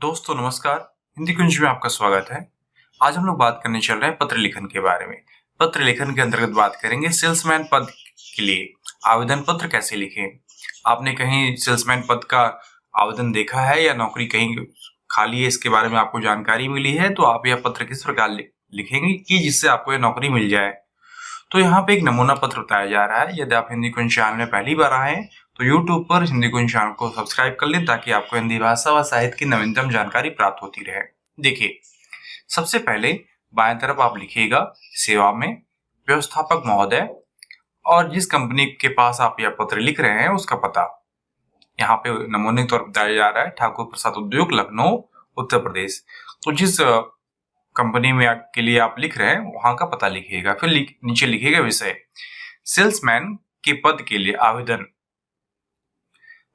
दोस्तों नमस्कार, हिंदी कुंज में आपका स्वागत है। आज हम लोग बात करने चल रहे हैं पत्र लेखन के बारे में। पत्र लेखन के अंतर्गत बात करेंगे सेल्समैन पद के लिए आवेदन पत्र कैसे लिखें। आपने कहीं सेल्समैन पद का आवेदन देखा है या नौकरी कहीं खाली है, इसके बारे में आपको जानकारी मिली है, तो आप यह पत्र किस प्रकार लिखेंगे कि जिससे आपको यह नौकरी मिल जाए। तो यहाँ पे एक नमूना पत्र बताया जा रहा है। यदि आप हिंदी कुंज चैनल में पहली बार आए हैं तो YouTube पर हिंदी कुंज चैनल को सब्सक्राइब कर लें ताकि आपको हिंदी भाषा व साहित्य की नवीनतम जानकारी प्राप्त होती रहे। देखिए, सबसे पहले बाएं तरफ आप लिखिएगा सेवा में व्यवस्थापक महोदय और जिस कंपनी के पास आप यह पत्र लिख रहे हैं उसका पता। यहाँ पे नमूने के तौर पर बताया जा रहा है ठाकुर प्रसाद उद्योग, लखनऊ, उत्तर प्रदेश। तो जिस कंपनी में के लिए आप लिख रहे हैं वहां का पता लिखिएगा। फिर नीचे लिखिएगा विषय, सेल्समैन के पद के लिए आवेदन।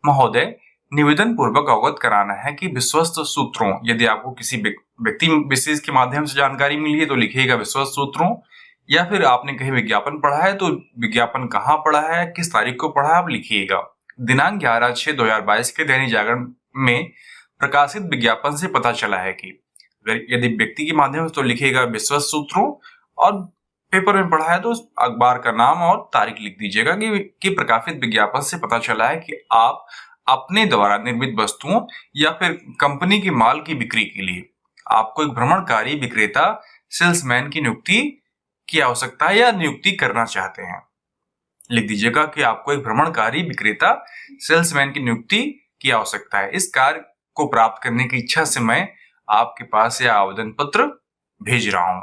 महोदय, निवेदन पूर्वक अवगत कराना है कि विश्वस्त सूत्रों, यदि आपको किसी व्यक्ति विशेष के माध्यम से जानकारी मिली है तो लिखिएगा विश्वस्त सूत्रों, या फिर आपने कहीं विज्ञापन पढ़ा है तो विज्ञापन कहाँ पढ़ा है, किस तारीख को पढ़ा है, आप लिखिएगा। दिनांक 11/6/2022 के दैनिक जागरण में प्रकाशित विज्ञापन से पता चला है कि, यदि व्यक्ति के माध्यम से तो लिखिएगा विश्वस्त सूत्रों, और पेपर में पढ़ा है तो अखबार का नाम और तारीख लिख दीजिएगा कि प्रकाशित विज्ञापन से पता चला है कि आप अपने द्वारा निर्मित वस्तुओं या फिर कंपनी के माल की बिक्री के लिए आपको एक भ्रमणकारी विक्रेता सेल्समैन की नियुक्ति की आवश्यकता है या नियुक्ति करना चाहते हैं। लिख दीजिएगा कि आपको एक भ्रमणकारी विक्रेता सेल्समैन की नियुक्ति की आवश्यकता है। इस कार्य को प्राप्त करने की इच्छा से मैं आपके पास यह आवेदन पत्र भेज रहा हूं।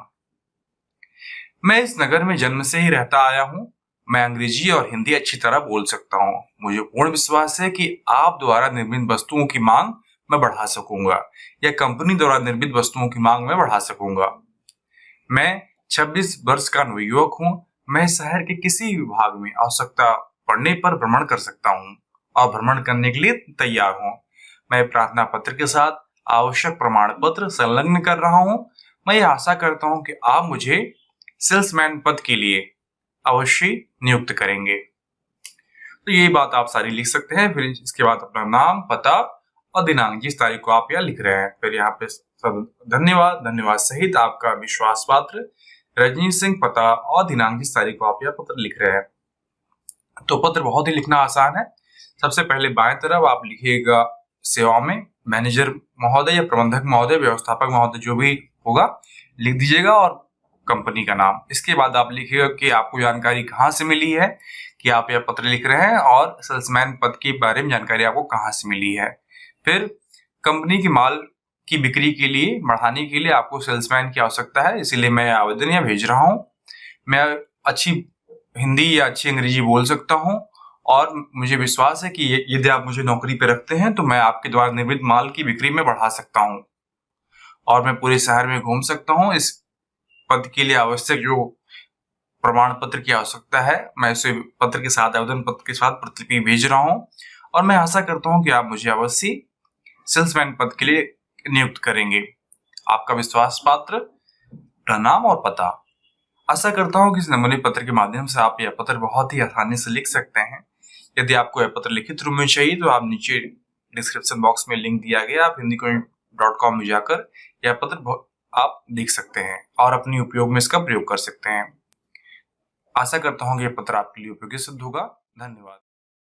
मैं इस नगर में जन्म से ही रहता आया हूं। मैं अंग्रेजी और हिंदी अच्छी तरह बोल सकता हूं। मुझे पूर्ण विश्वास है कि आप द्वारा निर्मित वस्तुओं की मांग मैं बढ़ा सकूंगा या कंपनी द्वारा निर्मित वस्तुओं की मांग मैं बढ़ा सकूंगा। मैं 26 वर्ष का नवयुवक हूं। मैं शहर के किसी विभाग में आवश्यकता पड़ने पर भ्रमण कर सकता हूं और भ्रमण करने के लिए तैयार हूं। मैं प्रार्थना पत्र के साथ आवश्यक प्रमाण पत्र संलग्न कर रहा हूं। मैं यह आशा करता हूं कि आप मुझे सेल्समैन पद के लिए अवश्य नियुक्त करेंगे। तो ये बात आप सारी लिख सकते हैं। फिर इसके बाद अपना नाम, पता और दिनांक, जिस तारीख को आप यहाँ लिख रहे हैं। फिर यहाँ पे धन्यवाद सहित आपका विश्वास पात्र रजनी सिंह, पता और दिनांक, जिस तारीख को आप यह पत्र लिख रहे हैं। तो पत्र बहुत ही लिखना आसान है। सबसे पहले बाएं तरफ आप लिखिएगा सेवा में मैनेजर महोदय या प्रबंधक महोदय, व्यवस्थापक महोदय, जो भी होगा लिख दीजिएगा और कंपनी का नाम। इसके बाद आप लिखिएगा कि आपको जानकारी कहाँ से मिली है कि आप यह पत्र लिख रहे हैं और सेल्समैन पद के बारे में जानकारी आपको कहाँ से मिली है। फिर कंपनी की माल की बिक्री के लिए बढ़ाने के लिए आपको सेल्समैन की आवश्यकता है, इसीलिए मैं आवेदन यहाँ भेज रहा हूँ। मैं अच्छी हिंदी या अच्छी अंग्रेजी बोल सकता हूँ और मुझे विश्वास है कि यदि आप मुझे नौकरी पे रखते हैं तो मैं आपके द्वारा निर्मित माल की बिक्री में बढ़ा सकता हूँ और मैं पूरे शहर में घूम सकता हूँ। इस पद के लिए आवश्यक जो प्रमाण पत्र की आवश्यकता है, मैं इसे पत्र के साथ, आवेदन पत्र के साथ प्रतिलिपि भेज रहा हूँ और मैं आशा करता हूँ कि आप मुझे अवश्य सेल्समैन पद के लिए नियुक्त करेंगे। आपका विश्वास पात्र, नाम और पता। आशा करता हूँ कि इस नमूने पत्र के माध्यम से आप यह पत्र बहुत ही आसानी से लिख सकते हैं। यदि आपको यह पत्र लिखित रूप में चाहिए तो आप नीचे डिस्क्रिप्शन बॉक्स में लिंक दिया गया, आप hindikunj.com में जाकर यह पत्र आप देख सकते हैं और अपने उपयोग में इसका प्रयोग कर सकते हैं। आशा करता हूँ कि यह पत्र आपके लिए उपयोगी सिद्ध होगा। धन्यवाद।